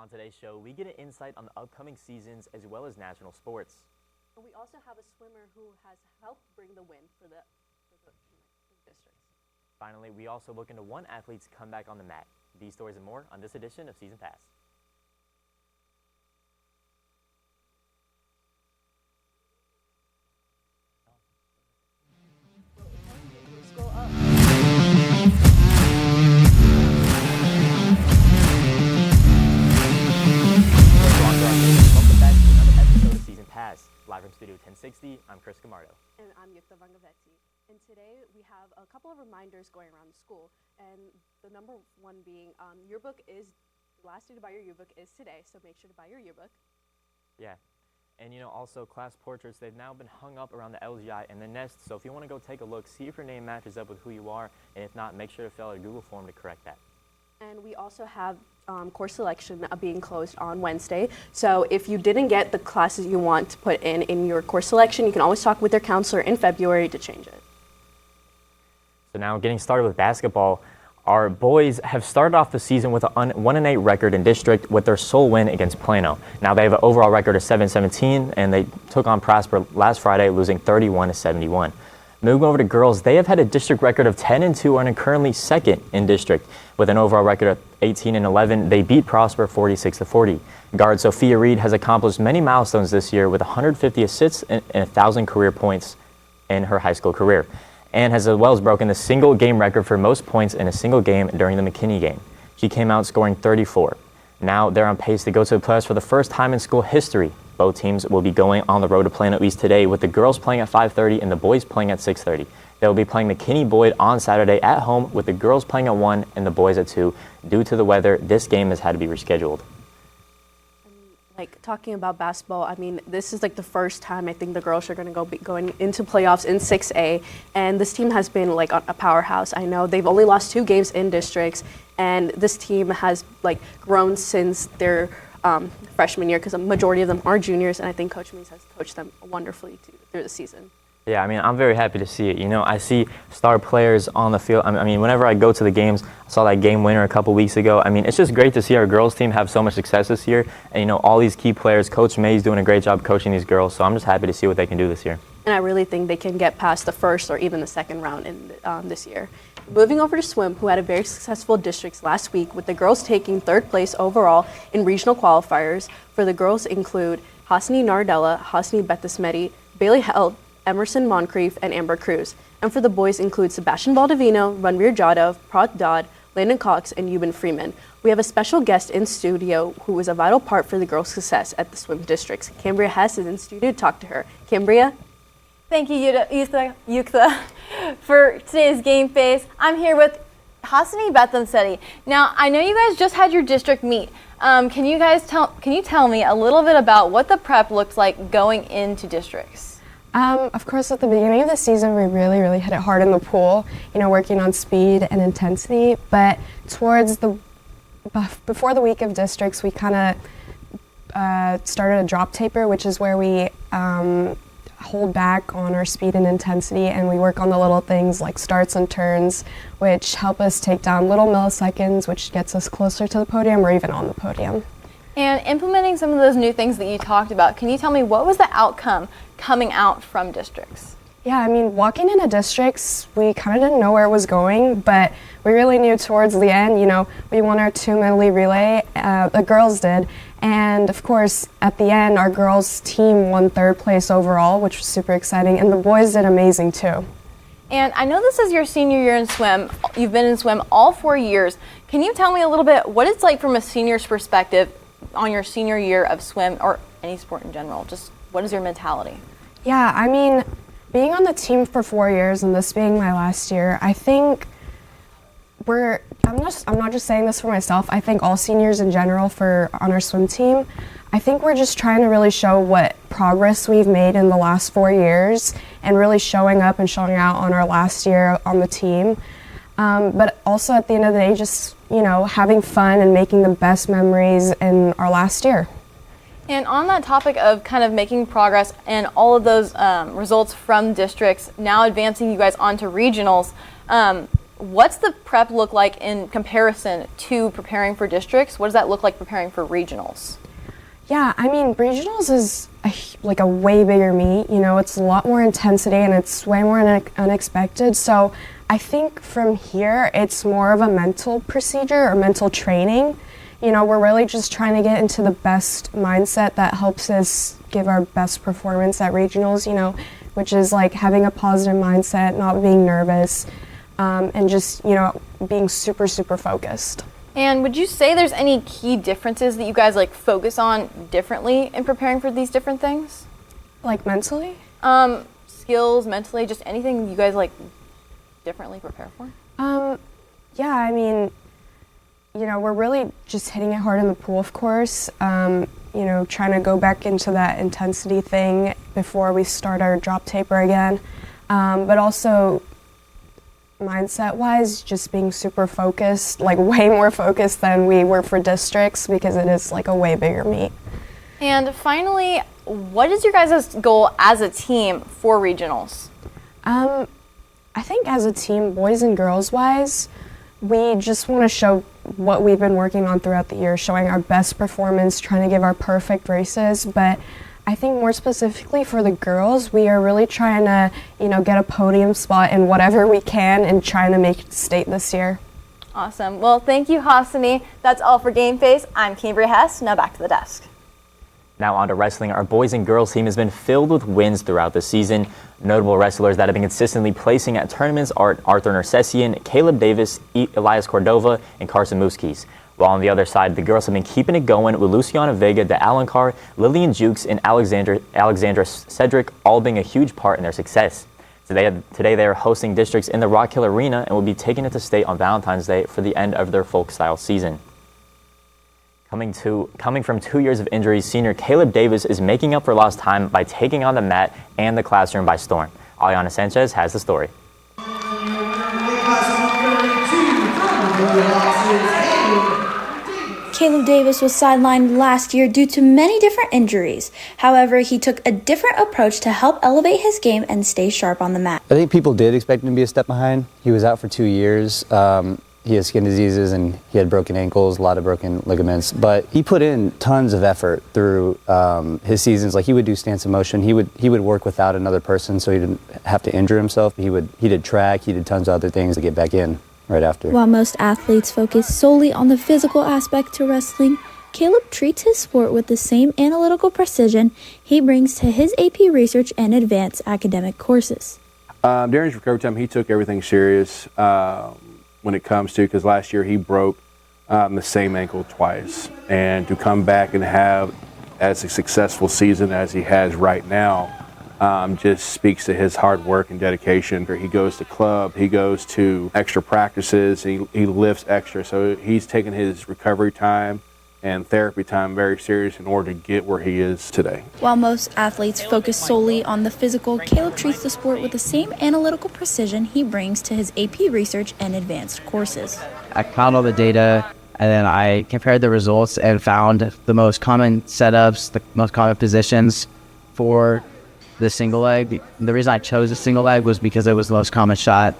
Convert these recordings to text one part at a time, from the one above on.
On today's show, we get an insight on the upcoming seasons as well as national sports. And we also have a swimmer who has helped bring the win for the districts. Finally, we also look into one athlete's comeback on the mat. These stories and more on this edition of Season Pass. Live from Studio 1060, I'm Scamardo. And I'm Yuktha Vangaveti. And today we have a couple of reminders going around the school. And the number one being yearbook is, the last day to buy your yearbook is today, so make sure to buy your yearbook. Yeah. And also class portraits, they've now been hung up around the LGI and the nest. So if you want to go take a look, see if your name matches up with who you are. And if not, make sure to fill out a Google form to correct that. And we also have course selection being closed on Wednesday. So if you didn't get the classes you want to put in your course selection, you can always talk with your counselor in February to change it. So now getting started with basketball, our boys have started off the season with a 1-8 record in district with their sole win against Plano. Now they have an overall record of 7-17, and they took on Prosper last Friday, losing 31-71. Moving over to girls, they have had a district record of 10-2 and are currently second in district. With an overall record of 18-11, they beat Prosper 46-40. Guard Sophia Reed has accomplished many milestones this year with 150 assists and 1,000 career points in her high school career, and has as well as broken the single game record for most points in a single game during the McKinney game. She came out scoring 34. Now they're on pace to go to the playoffs for the first time in school history. Both teams will be going on the road to Plano East today, with the girls playing at 5:30 and the boys playing at 6:30. They will be playing McKinney Boyd on Saturday at home, with the girls playing at 1 and the boys at 2. Due to the weather, this game has had to be rescheduled. Like talking about basketball, I mean, this is like the first time I think the girls are going to be going into playoffs in 6A, and this team has been like a powerhouse. I know they've only lost 2 games in districts, and this team has like grown since their freshman year, because a majority of them are juniors, and I think Coach Meese has coached them wonderfully through the season. Yeah, I mean, I'm very happy to see it. I see star players on the field. I mean, whenever I go to the games, I saw that game winner a couple weeks ago. I mean, it's just great to see our girls team have so much success this year. And, all these key players, Coach May's doing a great job coaching these girls. So I'm just happy to see what they can do this year. And I really think they can get past the first or even the second round in this year. Moving over to swim, who had a very successful districts last week, with the girls taking 3rd place overall in regional qualifiers. For the girls include Hasni Nardella, Hasni Bethismeti, Bailey Held, Emerson Moncrief, and Amber Cruz. And for the boys include Sebastian Baldovino, Ranveer Jadhav, Prat Dodd, Landon Cox, and Euban Freeman. We have a special guest in studio who was a vital part for the girls' success at the swim districts. Cambria Hess is in studio to talk to her. Cambria? Thank you, Yuktha, for today's game face. I'm here with Hasni Bethismeti. Now, I know you guys just had your district meet. Can you tell me a little bit about what the prep looks like going into districts? Of course, at the beginning of the season, we really hit it hard in the pool, working on speed and intensity. But before the week of districts, we kind of started a drop taper, which is where we hold back on our speed and intensity, and we work on the little things like starts and turns, which help us take down little milliseconds, which gets us closer to the podium or even on the podium. And implementing some of those new things that you talked about, can you tell me what was the outcome coming out from districts? Yeah, I mean, walking into districts, we kind of didn't know where it was going, but we really knew towards the end, we won our 2 medley relay, the girls did, and of course, at the end, our girls team won 3rd place overall, which was super exciting, and the boys did amazing too. And I know this is your senior year in swim. You've been in swim all 4 years. Can you tell me a little bit what it's like from a senior's perspective on your senior year of swim, or any sport in general? Just what is your mentality? Yeah, I mean, being on the team for 4 years and this being my last year, I think I'm not just saying this for myself, I think all seniors in general on our swim team, I think we're just trying to really show what progress we've made in the last 4 years and really showing up and showing out on our last year on the team. But also at the end of the day, just, having fun and making the best memories in our last year. And on that topic of kind of making progress and all of those results from districts, now advancing you guys onto regionals, what's the prep look like in comparison to preparing for districts? What does that look like preparing for regionals? Yeah, I mean, regionals is like a way bigger meet. You know, it's a lot more intensity and it's way more unexpected. So I think from here, it's more of a mental procedure or mental training. You know, we're really just trying to get into the best mindset that helps us give our best performance at regionals, you know, which is like having a positive mindset, not being nervous, and just, you know, being super, super focused. And would you say there's any key differences that you guys like focus on differently in preparing for these different things? Like mentally? Skills, mentally, just anything you guys like differently prepare for? Yeah, I mean, you know, we're really just hitting it hard in the pool, of course. You know, trying to go back into that intensity thing before we start our drop taper again. But also, mindset-wise, just being super focused, like way more focused than we were for districts because it is like a way bigger meet. And finally, what is your guys' goal as a team for regionals? I think as a team, boys and girls-wise, we just want to show what we've been working on throughout the year, showing our best performance, trying to give our perfect races. But I think more specifically for the girls, we are really trying to, you know, get a podium spot in whatever we can and trying to make it state this year. Awesome. Well, thank you, Hassani. That's all for Game Face. I'm Cambria Hess. Now back to the desk. Now on to wrestling. Our boys and girls team has been filled with wins throughout the season. Notable wrestlers that have been consistently placing at tournaments are Arthur Nersessian, Caleb Davis, Elias Cordova, and Carson Muskis. While on the other side, the girls have been keeping it going with Luciana Vega de Alencar, Lillian Jukes, and Alexandra Cedric all being a huge part in their success. Today they are hosting districts in the Rock Hill Arena and will be taking it to state on Valentine's Day for the end of their folk-style season. Coming from 2 years of injuries, senior Caleb Davis is making up for lost time by taking on the mat and the classroom by storm. Aliana Sanchez has the story. Caleb Davis was sidelined last year due to many different injuries. However, he took a different approach to help elevate his game and stay sharp on the mat. I think people did expect him to be a step behind. He was out for 2 years. He has skin diseases and he had broken ankles, a lot of broken ligaments. But he put in tons of effort through his seasons. Like he would do stance of motion. He would work without another person so he didn't have to injure himself. He did track. He did tons of other things to get back in right after. While most athletes focus solely on the physical aspect to wrestling, Caleb treats his sport with the same analytical precision he brings to his AP research and advanced academic courses. During his recovery time, he took everything serious when it comes to, because last year he broke the same ankle twice. And to come back and have as a successful season as he has right now just speaks to his hard work and dedication. He goes to club, he goes to extra practices, he lifts extra. So he's taken his recovery time and therapy time very serious in order to get where he is today. While most athletes focus solely on the physical, Caleb treats the sport with the same analytical precision he brings to his AP research and advanced courses. I found all the data and then I compared the results and found the most common setups, the most common positions for the single leg. The reason I chose the single leg was because it was the most common shot.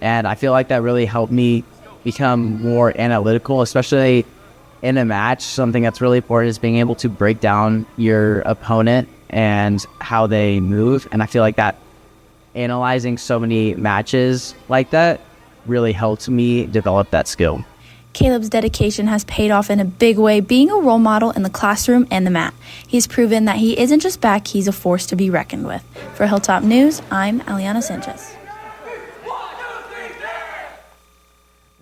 And I feel like that really helped me become more analytical, especially in a match. Something that's really important is being able to break down your opponent and how they move. And I feel like that analyzing so many matches like that really helped me develop that skill. Caleb's dedication has paid off in a big way, being a role model in the classroom and the mat. He's proven that he isn't just back, he's a force to be reckoned with. For Hilltop News, I'm Aliana Sanchez.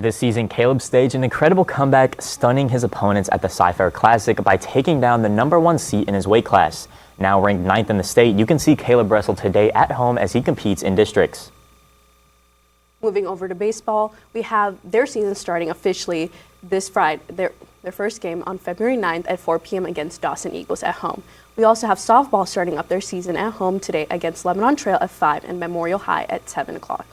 This season, Caleb staged an incredible comeback, stunning his opponents at the Sci-Fair Classic by taking down the #1 seat in his weight class. Now ranked 9th in the state, you can see Caleb wrestle today at home as he competes in districts. Moving over to baseball, we have their season starting officially this Friday, their first game on February 9th at 4 p.m. against Dawson Eagles at home. We also have softball starting up their season at home today against Lebanon Trail at 5 and Memorial High at 7 o'clock.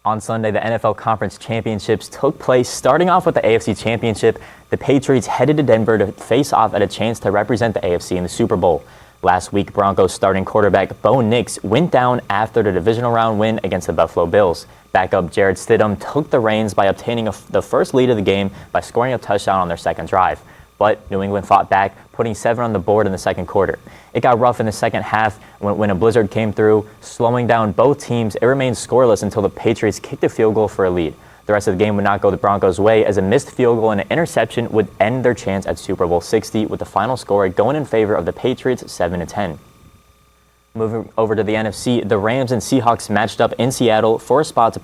On Sunday, the NFL Conference Championships took place. Starting off with the AFC Championship, the Patriots headed to Denver to face off at a chance to represent the AFC in the Super Bowl. Last week, Broncos starting quarterback Bo Nix went down after the divisional round win against the Buffalo Bills. Backup Jared Stidham took the reins by obtaining the first lead of the game by scoring a touchdown on their second drive. But New England fought back, putting 7 on the board in the second quarter. It got rough in the second half when a blizzard came through, slowing down both teams. It remained scoreless until the Patriots kicked a field goal for a lead. The rest of the game would not go the Broncos' way, as a missed field goal and an interception would end their chance at Super Bowl 60, with the final score going in favor of the Patriots 7-10. Moving over to the NFC, the Rams and Seahawks matched up in Seattle for a spot to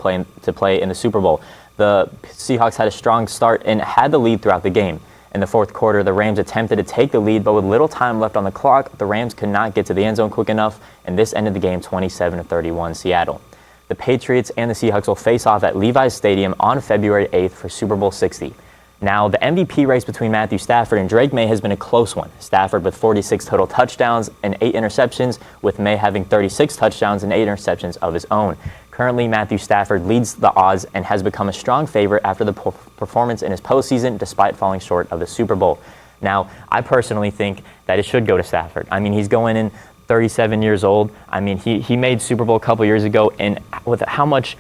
play in the Super Bowl. The Seahawks had a strong start and had the lead throughout the game. In the fourth quarter, the Rams attempted to take the lead, but with little time left on the clock, the Rams could not get to the end zone quick enough, and this ended the game 27-31 Seattle. The Patriots and the Seahawks will face off at Levi's Stadium on February 8th for Super Bowl 60. Now, the MVP race between Matthew Stafford and Drake May has been a close one. Stafford with 46 total touchdowns and 8 interceptions, with May having 36 touchdowns and 8 interceptions of his own. Currently, Matthew Stafford leads the odds and has become a strong favorite after the performance in his postseason, despite falling short of the Super Bowl. Now, I personally think that it should go to Stafford. I mean, he's going in 37 years old. I mean, he made Super Bowl a couple years ago, and with how much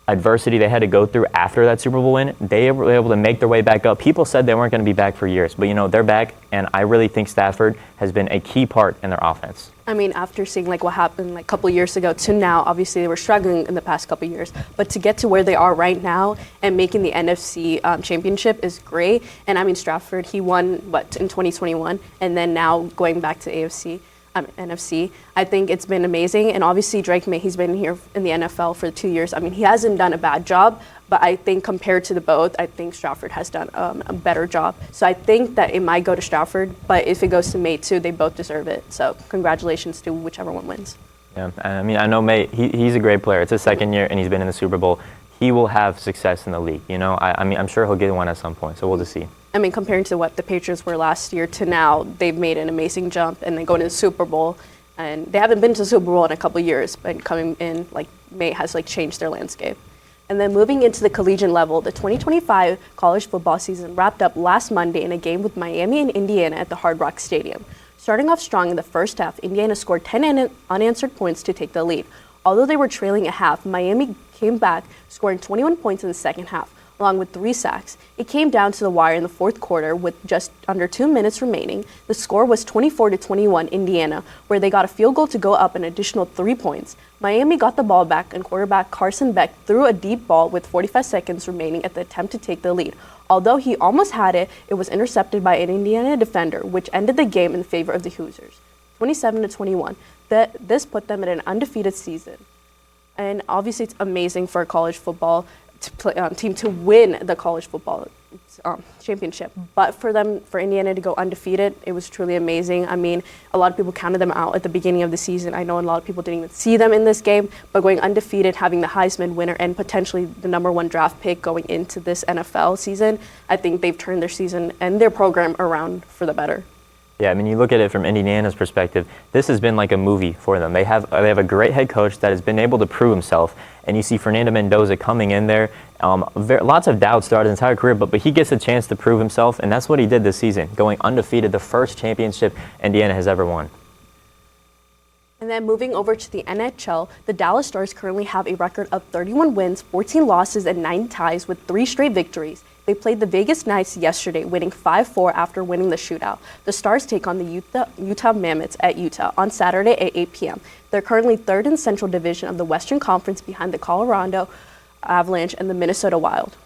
adversity they had to go through after that Super Bowl win, they were able to make their way back up. People said they weren't going to be back for years, but they're back, and I really think Stafford has been a key part in their offense. I mean, after seeing what happened a couple years ago to now, obviously they were struggling in the past couple years, but to get to where they are right now and making the NFC championship is great. And I mean, Stafford, he won in 2021, and then now going back to NFC. I think it's been amazing. And obviously Drake May, he's been here in the NFL for 2 years. I mean, he hasn't done a bad job, but I think compared to the both, I think Stafford has done a better job. So I think that it might go to Stafford, but if it goes to May too, they both deserve it. So congratulations to whichever one wins. Yeah, I mean, I know May, he's a great player. It's his second year and he's been in the Super Bowl. He will have success in the league. I mean, I'm sure he'll get one at some point, so we'll just see. I mean, comparing to what the Patriots were last year to now, they've made an amazing jump, and then going to the Super Bowl, and they haven't been to the Super Bowl in a couple of years, but coming in, May has changed their landscape. And then moving into the collegiate level, the 2025 college football season wrapped up last Monday in a game with Miami and Indiana at the Hard Rock Stadium. Starting off strong in the first half, Indiana scored 10 unanswered points to take the lead. Although they were trailing at half, Miami came back, scoring 21 points in the second half, along with 3 sacks. It came down to the wire in the fourth quarter with just under 2 minutes remaining. The score was 24-21 Indiana, where they got a field goal to go up an additional 3 points. Miami got the ball back, and quarterback Carson Beck threw a deep ball with 45 seconds remaining at the attempt to take the lead. Although he almost had it, it was intercepted by an Indiana defender, which ended the game in favor of the Hoosiers, 27-21. This put them in an undefeated season. And obviously it's amazing for college football team to win the college football championship, but for Indiana to go undefeated, it was truly amazing. I mean, a lot of people counted them out at the beginning of the season. I know a lot of people didn't even see them in this game, but going undefeated, having the Heisman winner and potentially the #1 draft pick going into this NFL season, I think they've turned their season and their program around for the better. Yeah, I mean, you look at it from Indiana's perspective, this has been like a movie for them. They have a great head coach that has been able to prove himself, and you see Fernando Mendoza coming in there. Lots of doubts throughout his entire career, but he gets a chance to prove himself, and that's what he did this season, going undefeated, the first championship Indiana has ever won. And then moving over to the NHL, the Dallas Stars currently have a record of 31 wins, 14 losses, and 9 ties with 3 straight victories. They played the Vegas Knights yesterday, winning 5-4 after winning the shootout. The Stars take on the Utah Mammoths at Utah on Saturday at 8 p.m. They're currently 3rd in Central Division of the Western Conference behind the Colorado Avalanche and the Minnesota Wild.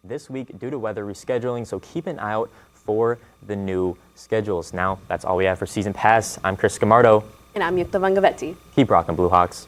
This week due to weather rescheduling, so keep an eye out for the new schedules. Now, that's all we have for Season Pass. I'm Chris Scamardo. And I'm Yuktha Vangaveti. Keep rocking, Blue Hawks.